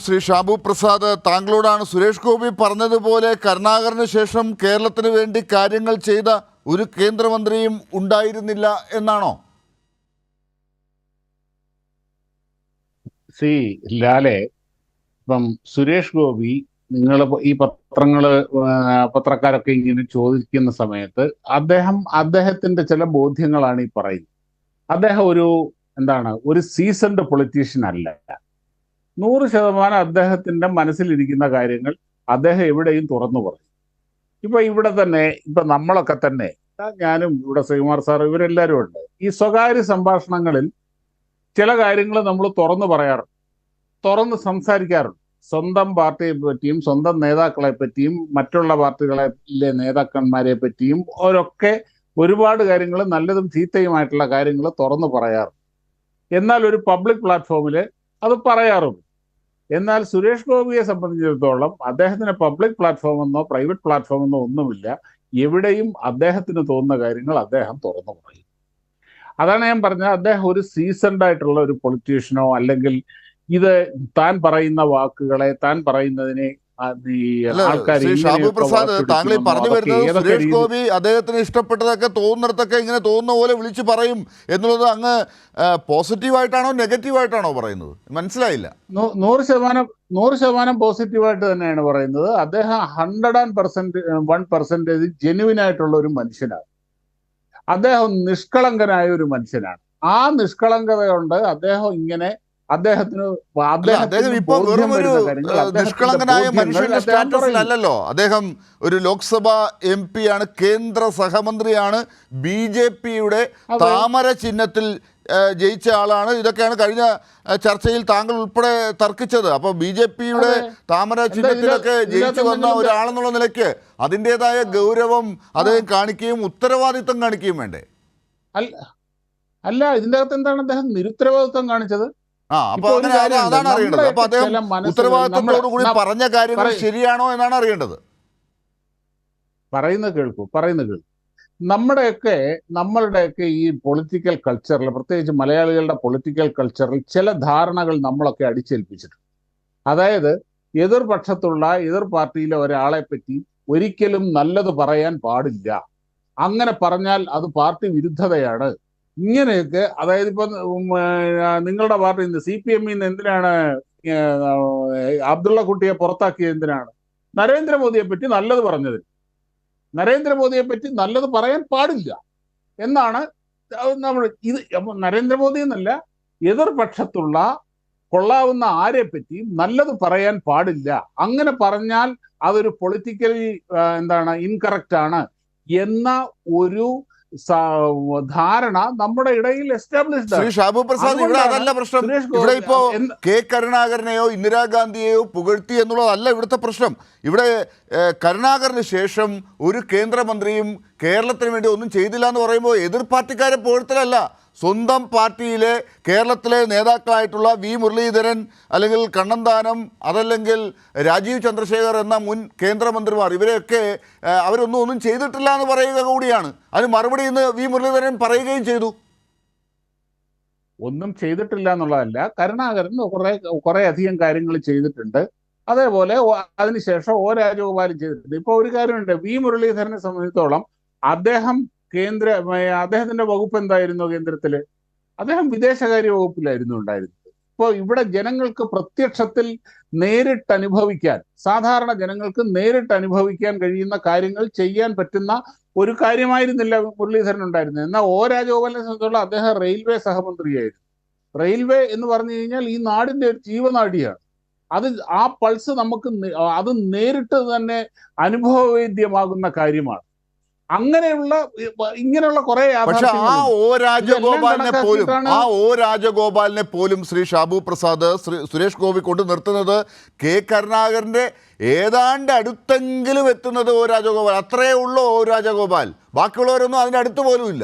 ശ്രീ ഷാബു പ്രസാദ്, താങ്കളോടാണ്. സുരേഷ് ഗോപി പറഞ്ഞതുപോലെ കരുണാകരന് ശേഷം കേരളത്തിന് വേണ്ടി കാര്യങ്ങൾ ചെയ്ത ഒരു കേന്ദ്രമന്ത്രിയും ഉണ്ടായിരുന്നില്ല എന്നാണോ? സി ലാലെ, ഇപ്പം സുരേഷ് ഗോപി, നിങ്ങൾ ഈ പത്രക്കാരൊക്കെ ഇങ്ങനെ ചോദിക്കുന്ന സമയത്ത് അദ്ദേഹത്തിന്റെ ചില ബോധ്യങ്ങളാണ് ഈ പറയുന്നത്. അദ്ദേഹം ഒരു സീസൺഡ് പൊളിറ്റീഷ്യൻ അല്ല. 100% അദ്ദേഹത്തിന്റെ മനസ്സിലിരിക്കുന്ന കാര്യങ്ങൾ അദ്ദേഹം എവിടെയും തുറന്നു പറയും. ഇവിടെ തന്നെ നമ്മളൊക്കെ തന്നെ, ഞാനും ഇവിടെ ശ്രീകുമാർ സാർ, ഇവരെല്ലാവരും ഉണ്ട്. ഈ സ്വകാര്യ സംഭാഷണങ്ങളിൽ ചില കാര്യങ്ങൾ നമ്മൾ തുറന്നു പറയാറുണ്ട്, തുറന്ന് സംസാരിക്കാറുണ്ട്. സ്വന്തം പാർട്ടിയെ പറ്റിയും സ്വന്തം നേതാക്കളെ പറ്റിയും മറ്റുള്ള പാർട്ടികളിലെ നേതാക്കന്മാരെ പറ്റിയും അവരൊക്കെ ഒരുപാട് കാര്യങ്ങൾ, നല്ലതും ചീത്തയുമായിട്ടുള്ള കാര്യങ്ങൾ തുറന്നു പറയാറുണ്ട്. എന്നാൽ ഒരു പബ്ലിക് പ്ലാറ്റ്ഫോമിൽ അത് പറയാറുണ്ട്. എന്നാൽ സുരേഷ് ഗോപിയെ സംബന്ധിച്ചിടത്തോളം അദ്ദേഹത്തിന് പബ്ലിക് പ്ലാറ്റ്ഫോം എന്നോ പ്രൈവറ്റ് പ്ലാറ്റ്ഫോം എന്നോ ഒന്നുമില്ല. എവിടെയും അദ്ദേഹത്തിന് തോന്നുന്ന കാര്യങ്ങൾ അദ്ദേഹം തുറന്നു പറയും. അതാണ് ഞാൻ പറഞ്ഞത്, അദ്ദേഹം ഒരു സീസൺഡ് ആയിട്ടുള്ള ഒരു പൊളിറ്റീഷ്യനോ അല്ലെങ്കിൽ ഇത് താൻ പറയുന്ന വാക്കുകളെ, താൻ പറയുന്നതിനെ ശ്രീ ഷാബു പ്രസാദ്, താങ്കൾ ഈ പറഞ്ഞു വരുന്നത് സുരേഷ് ഗോപി അദ്ദേഹത്തിന് ഇഷ്ടപ്പെട്ടതൊക്കെ തോന്നുന്നിടത്തൊക്കെ ഇങ്ങനെ തോന്നുന്ന പോലെ വിളിച്ചു പറയും എന്നുള്ളത് അങ്ങ് പോസിറ്റീവായിട്ടാണോ നെഗറ്റീവായിട്ടാണോ പറയുന്നത്? മനസ്സിലായില്ല. 100% പോസിറ്റീവായിട്ട് തന്നെയാണ് പറയുന്നത്. അദ്ദേഹം 101% ജെന്യുവിൻ ആയിട്ടുള്ള ഒരു മനുഷ്യനാണ്. അദ്ദേഹം നിഷ്കളങ്കനായ ഒരു മനുഷ്യനാണ്. ആ നിഷ്കളങ്കത കൊണ്ട് അദ്ദേഹം ഇങ്ങനെ അദ്ദേഹം ഇപ്പൊ വെറും ഒരു നിഷ്കളങ്കനായ മനുഷ്യന്റെ സ്റ്റാറ്റസിലല്ലോ. അദ്ദേഹം ഒരു ലോക്സഭാ MP ആണ്, കേന്ദ്ര സഹമന്ത്രിയാണ്, BJP-യുടെ താമര ചിഹ്നത്തിൽ ജയിച്ച ആളാണ്. ഇതൊക്കെയാണ് കഴിഞ്ഞ ചർച്ചയിൽ താങ്കൾ ഉൾപ്പെടെ തർക്കിച്ചത്. അപ്പോൾ BJP-യുടെ താമര ചിഹ്നത്തിലൊക്കെ ജയിച്ചു വന്ന ഒരാളെന്നുള്ള നിലയ്ക്ക് അതിൻ്റെതായ ഗൗരവം അദ്ദേഹം കാണിക്കുകയും ഉത്തരവാദിത്വം കാണിക്കുകയും വേണ്ടേ? അല്ല, ഇതിൻ്റെ അകത്ത് എന്താണ് അദ്ദേഹം നിരുത്തരവാദിത്വം കാണിച്ചത്? അപ്പൊ അങ്ങനെ അതാണ് അറിയേണ്ടത്. അപ്പൊ അദ്ദേഹം ഉത്തരവാദിത്വത്തോടു കൂടി പറഞ്ഞ കാര്യങ്ങൾ ശരിയാണോ എന്നാണ് അറിയേണ്ടത്. പറയുന്നത് കേൾക്കൂ. നമ്മളുടെയൊക്കെ ഈ പൊളിറ്റിക്കൽ കൾച്ചറിൽ, പ്രത്യേകിച്ച് മലയാളികളുടെ പൊളിറ്റിക്കൽ കൾച്ചറിൽ ചില ധാരണകൾ നമ്മളൊക്കെ അടിച്ചേൽപ്പിച്ചിട്ടുണ്ട്. അതായത് എതിർ പാർട്ടിയിലെ ഒരാളെ പറ്റി ഒരിക്കലും നല്ലത് പറയാൻ പാടില്ല, അങ്ങനെ പറഞ്ഞാൽ അത് പാർട്ടി വിരുദ്ധതയാണ്, ഇങ്ങനെയൊക്കെ. അതായത് ഇപ്പൊ നിങ്ങളുടെ പാർട്ടിയിൽ നിന്ന് CPM-ൽ നിന്ന് എന്തിനാണ് അബ്ദുള്ള കുട്ടിയെ പുറത്താക്കിയത്? എന്തിനാണ്? നരേന്ദ്രമോദിയെ പറ്റി നല്ലത് പറഞ്ഞതിന്. നരേന്ദ്രമോദിയെ പറ്റി നല്ലത് പറയാൻ പാടില്ല എന്നാണ് നമ്മൾ നരേന്ദ്രമോദി എന്നല്ല, എതിർപക്ഷത്തുള്ള കൊള്ളാവുന്ന ആരെ പറ്റിയും നല്ലത് പറയാൻ പാടില്ല, അങ്ങനെ പറഞ്ഞാൽ അതൊരു പൊളിറ്റിക്കലി ഇൻകറക്റ്റ് ആണ് എന്ന ഒരു ധാരണ നമ്മുടെ ഇടയിൽ എസ്റ്റാബ്ലിഷ്ഡ്. ശ്രീ ഷാബു പ്രസാദ്, ഇവിടെ അതല്ല പ്രശ്നം. ഇവിടെ ഇപ്പോ കരുണാകരനെയോ ഇന്ദിരാഗാന്ധിയെയോ പുകഴ്ത്തി എന്നുള്ളതല്ല ഇവിടുത്തെ പ്രശ്നം. ഇവിടെ കരുണാകരന് ശേഷം ഒരു കേന്ദ്രമന്ത്രിയും കേരളത്തിന് വേണ്ടി ഒന്നും ചെയ്തില്ല എന്ന് പറയുമ്പോൾ എതിർ പാർട്ടിക്കാരെ പുകഴ്ത്തലല്ല, സ്വന്തം പാർട്ടിയിലെ കേരളത്തിലെ നേതാക്കളായിട്ടുള്ള V. മുരളീധരൻ അല്ലെങ്കിൽ കണ്ണന്താനം, അതല്ലെങ്കിൽ രാജീവ് ചന്ദ്രശേഖർ എന്ന മുൻ കേന്ദ്രമന്ത്രിമാർ, ഇവരെയൊക്കെ അവരൊന്നും ചെയ്തിട്ടില്ല എന്ന് പറയുക കൂടിയാണ്. അതിന് മറുപടി ഇന്ന് V. മുരളീധരൻ പറയുകയും ചെയ്തു. ഒന്നും ചെയ്തിട്ടില്ല എന്നുള്ളതല്ല, കരുണാകരൻ കുറെ അധികം കാര്യങ്ങൾ ചെയ്തിട്ടുണ്ട്. അതേപോലെ അതിനുശേഷം O. രാജഗോപാലും ചെയ്തിട്ടുണ്ട്. ഇപ്പോൾ ഒരു കാര്യമുണ്ട്, V. മുരളീധരനെ സംബന്ധിച്ചിടത്തോളം അദ്ദേഹത്തിന്റെ വകുപ്പ് എന്തായിരുന്നു കേന്ദ്രത്തില്? അദ്ദേഹം വിദേശകാര്യ വകുപ്പിലായിരുന്നു ഉണ്ടായിരുന്നത്. ഇപ്പോൾ ഇവിടെ ജനങ്ങൾക്ക് പ്രത്യക്ഷത്തിൽ സാധാരണ ജനങ്ങൾക്ക് നേരിട്ട് അനുഭവിക്കാൻ കഴിയുന്ന കാര്യങ്ങൾ ചെയ്യാൻ പറ്റുന്ന ഒരു കാര്യമായിരുന്നില്ല മുരളീധരൻ ഉണ്ടായിരുന്നത്. എന്നാൽ O. രാജഗോപാലിനെ സംബന്ധിച്ചുള്ള അദ്ദേഹം റെയിൽവേ സഹമന്ത്രിയായിരുന്നു. റെയിൽവേ എന്ന് പറഞ്ഞു കഴിഞ്ഞാൽ ഈ നാടിന്റെ ഒരു ജീവനാഡിയാണ്. ആ പൾസ് നമുക്ക് അത് നേരിട്ട് തന്നെ അനുഭവവേദ്യമാകുന്ന കാര്യമാണ്. ഇങ്ങനെയുള്ള കുറെ. പക്ഷെ O. രാജഗോപാലിനെ പോലും ശ്രീ ഷാബു പ്രസാദ്, സുരേഷ് ഗോപി കൊണ്ട് നിർത്തുന്നത് കരുണാകരന്റെ ഏതാണ്ട് അടുത്തെങ്കിലും എത്തുന്നത് O. രാജഗോപാൽ. അത്രയേ ഉള്ളൂ O. രാജഗോപാൽ. ബാക്കിയുള്ളവരൊന്നും അതിന്റെ അടുത്ത് പോലും ഇല്ല.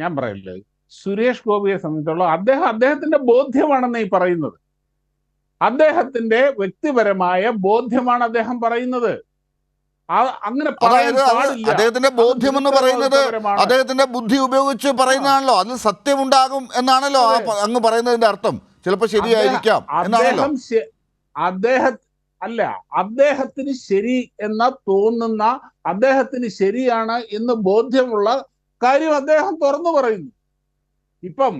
ഞാൻ പറയില്ലേ, സുരേഷ് ഗോപിയെ സംബന്ധിച്ചുള്ള അദ്ദേഹത്തിന്റെ ബോധ്യമാണെന്ന് ഈ പറയുന്നത്. അദ്ദേഹത്തിന്റെ വ്യക്തിപരമായ ബോധ്യമാണ് അദ്ദേഹം പറയുന്നത്. അങ്ങനെ പറയാൻ അതായത് പാടില്ല. അദ്ദേഹത്തിന്റെ അത് ബോധ്യം എന്ന് പറയുന്നത് നിരുത്തരവാദപരമാണ്. അദ്ദേഹത്തിന്റെ ബുദ്ധി ഉപയോഗിച്ച് പറയുന്നതാണല്ലോ, അതിൽ സത്യമുണ്ടാകും എന്നാണല്ലോ അങ്ങ് പറയുന്നതിന്റെ അർത്ഥം. ചിലപ്പോൾ ശരിയായിരിക്കാം എന്നാണല്ലോ. അദ്ദേഹം അല്ല, അദ്ദേഹത്തിന് ശരി എന്ന തോന്നുന്ന, അദ്ദേഹത്തിന് ശരിയാണ് എന്ന് ബോധ്യമുള്ള കാര്യം അദ്ദേഹം തുറന്നു പറയുന്നു. ഇപ്പം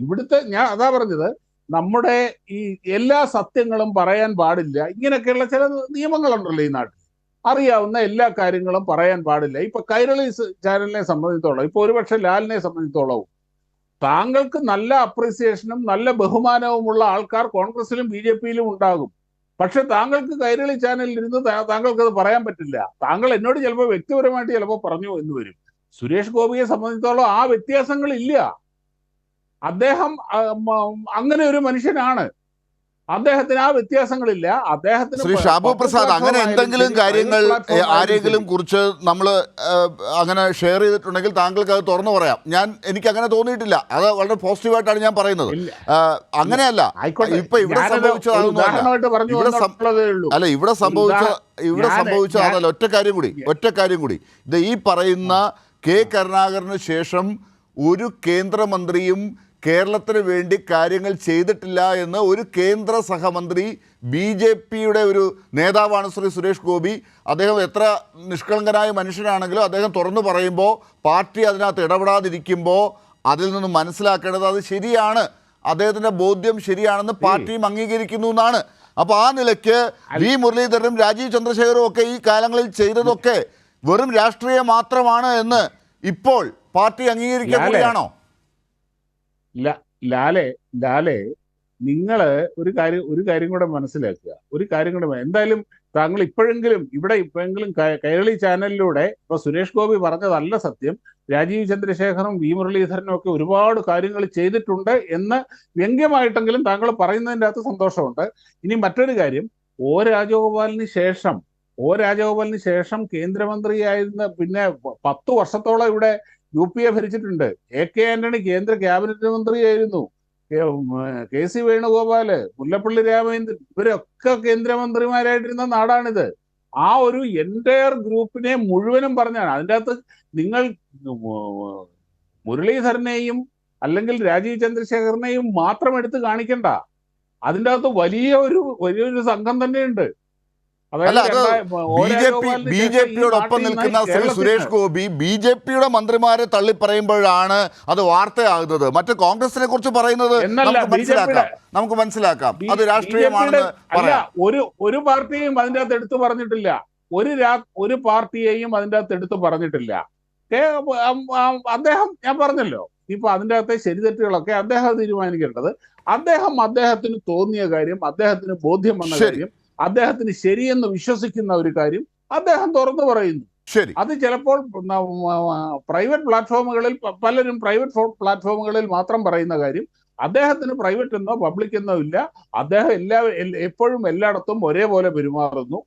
ഇവിടുത്തെ ഞാൻ അതാ പറഞ്ഞത്, നമ്മുടെ ഈ എല്ലാ സത്യങ്ങളും പറയാൻ പാടില്ല, ഇങ്ങനെയൊക്കെയുള്ള ചില നിയമങ്ങളുണ്ടല്ലോ ഈ നാട്ടിൽ. അറിയാവുന്ന എല്ലാ കാര്യങ്ങളും പറയാൻ പാടില്ല. ഇപ്പൊ കൈരളി ചാനലിനെ സംബന്ധിച്ചോളം, ഇപ്പൊ ഒരുപക്ഷെ ലാലിനെ സംബന്ധിച്ചോളവും താങ്കൾക്ക് നല്ല അപ്രീസിയേഷനും നല്ല ബഹുമാനവുമുള്ള ആൾക്കാർ കോൺഗ്രസിലും BJP-യിലും ഉണ്ടാകും. പക്ഷെ താങ്കൾക്ക് കൈരളി ചാനലിൽ ഇരുന്ന് താങ്കൾക്ക് അത് പറയാൻ പറ്റില്ല. താങ്കൾ എന്നോട് ചിലപ്പോൾ വ്യക്തിപരമായിട്ട് ചിലപ്പോൾ പറഞ്ഞു എന്ന് വരും. സുരേഷ് ഗോപിയെ സംബന്ധിച്ചോളം ആ വ്യത്യാസങ്ങളില്ല. അദ്ദേഹം അങ്ങനെ ഒരു മനുഷ്യനാണ്. അദ്ദേഹത്തിന് ആ വ്യത്യാസങ്ങളില്ല. അദ്ദേഹത്തിന് ശ്രീ ഷാബു പ്രസാദ്, അങ്ങനെ എന്തെങ്കിലും കാര്യങ്ങൾ ആരെങ്കിലും കുറിച്ച് നമ്മൾ അങ്ങനെ ഷെയർ ചെയ്തിട്ടുണ്ടെങ്കിൽ താങ്കൾക്ക് അത് തുറന്നു പറയാം. എനിക്ക് അങ്ങനെ തോന്നിയിട്ടില്ല. അത് വളരെ പോസിറ്റീവായിട്ടാണ് ഞാൻ പറയുന്നത്. അങ്ങനെയല്ല ഇപ്പൊ ഇവിടെ സംഭവിച്ചതൊന്നുമല്ല. അല്ല, ഇവിടെ സംഭവിച്ച അതല്ല. ഒറ്റ കാര്യം കൂടി ഇത് ഈ പറയുന്ന കെ കരുണാകരന് ശേഷം ഒരു കേന്ദ്രമന്ത്രിയും കേരളത്തിന് വേണ്ടി കാര്യങ്ങൾ ചെയ്തിട്ടില്ല എന്ന് ഒരു കേന്ദ്ര സഹമന്ത്രി BJP-യുടെ ഒരു നേതാവാണ് ശ്രീ സുരേഷ് ഗോപി. അദ്ദേഹം എത്ര നിഷ്കളങ്കനായ മനുഷ്യനാണെങ്കിലും അദ്ദേഹം തുറന്നു പറയുമ്പോൾ, പാർട്ടി അതിനകത്ത് ഇടപെടാതിരിക്കുമ്പോൾ അതിൽ നിന്ന് മനസ്സിലാക്കേണ്ടത് അത് ശരിയാണ്, അദ്ദേഹത്തിൻ്റെ ബോധ്യം ശരിയാണെന്ന് പാർട്ടിയും അംഗീകരിക്കുന്നു എന്നാണ്. അപ്പോൾ ആ നിലയ്ക്ക് വി മുരളീധരനും രാജീവ് ചന്ദ്രശേഖറും ഒക്കെ ഈ കാലങ്ങളിൽ ചെയ്തതൊക്കെ വെറും രാഷ്ട്രീയം മാത്രമാണ് എന്ന് ഇപ്പോൾ പാർട്ടി അംഗീകരിക്കാൻ കൂടിയാണോ? ലാലെ, നിങ്ങൾ ഒരു കാര്യം കൂടെ മനസ്സിലാക്കുക. എന്തായാലും താങ്കൾ ഇപ്പോഴെങ്കിലും കൈരളി ചാനലിലൂടെ ഇപ്പൊ സുരേഷ് ഗോപി പറഞ്ഞതല്ല സത്യം, രാജീവ് ചന്ദ്രശേഖറും വി മുരളീധരനും ഒക്കെ ഒരുപാട് കാര്യങ്ങൾ ചെയ്തിട്ടുണ്ട് എന്ന് വ്യംഗ്യമായിട്ടെങ്കിലും താങ്കൾ പറയുന്നതിൻ്റെ അകത്ത് സന്തോഷമുണ്ട്. ഇനി മറ്റൊരു കാര്യം, ഒ രാജഗോപാലിന് ശേഷം കേന്ദ്രമന്ത്രിയായിരുന്ന, പിന്നെ 10 വർഷത്തോളം ഇവിടെ UP-യെ ഭരിച്ചിട്ടുണ്ട്. AK ആന്റണി കേന്ദ്ര ക്യാബിനറ്റ് മന്ത്രിയായിരുന്നു. KC വേണുഗോപാല്, മുല്ലപ്പള്ളി രാമചന്ദ്രൻ, ഇവരൊക്കെ കേന്ദ്രമന്ത്രിമാരായിട്ടിരുന്ന നാടാണിത്. ആ ഒരു എൻറ്റയർ ഗ്രൂപ്പിനെ മുഴുവനും പറഞ്ഞാണ്. അതിൻ്റെ അകത്ത് നിങ്ങൾ മുരളീധരനെയും അല്ലെങ്കിൽ രാജീവ് ചന്ദ്രശേഖരനെയും മാത്രം എടുത്ത് കാണിക്കണ്ട. അതിൻ്റെ അകത്ത് വലിയൊരു സംഘം തന്നെയുണ്ട്. അല്ല, അത് BJP-യോടൊപ്പം നിൽക്കുന്ന ശ്രീ സുരേഷ് ഗോപി BJP-യുടെ മന്ത്രിമാരെ തള്ളി പറയുമ്പോഴാണ് അത് വാർത്തയാകുന്നത്. മറ്റ് കോൺഗ്രസിനെ കുറിച്ച് പറയുന്നത് നമുക്ക് മനസ്സിലാക്കാം അത് രാഷ്ട്രീയമാണെന്ന് പറയാം. ഒരു പാർട്ടിയെയും അതിൻ്റെ അകത്ത് എടുത്തു പറഞ്ഞിട്ടില്ല. ഒരു പാർട്ടിയെയും അതിൻ്റെ അകത്ത് എടുത്തു പറഞ്ഞിട്ടില്ല. അദ്ദേഹം, ഞാൻ പറഞ്ഞല്ലോ, ഇപ്പൊ അതിൻ്റെ അകത്തെ ശരിതെറ്റുകളൊക്കെ അദ്ദേഹം തീരുമാനിക്കേണ്ടത്. അദ്ദേഹത്തിന് തോന്നിയ കാര്യം, അദ്ദേഹത്തിന് ബോധ്യം വന്ന കാര്യം, അദ്ദേഹത്തിന് ശരിയെന്ന് വിശ്വസിക്കുന്ന ഒരു കാര്യം അദ്ദേഹം തുറന്നു പറയുന്നു. അത് ചിലപ്പോൾ പ്രൈവറ്റ് പ്ലാറ്റ്ഫോമുകളിൽ, പലരും പ്രൈവറ്റ് പ്ലാറ്റ്ഫോമുകളിൽ മാത്രം പറയുന്ന കാര്യം, അദ്ദേഹത്തിന് പ്രൈവറ്റ് എന്നോ പബ്ലിക് എന്നോ ഇല്ല. അദ്ദേഹം എപ്പോഴും എല്ലായിടത്തും ഒരേപോലെ പെരുമാറുന്നു.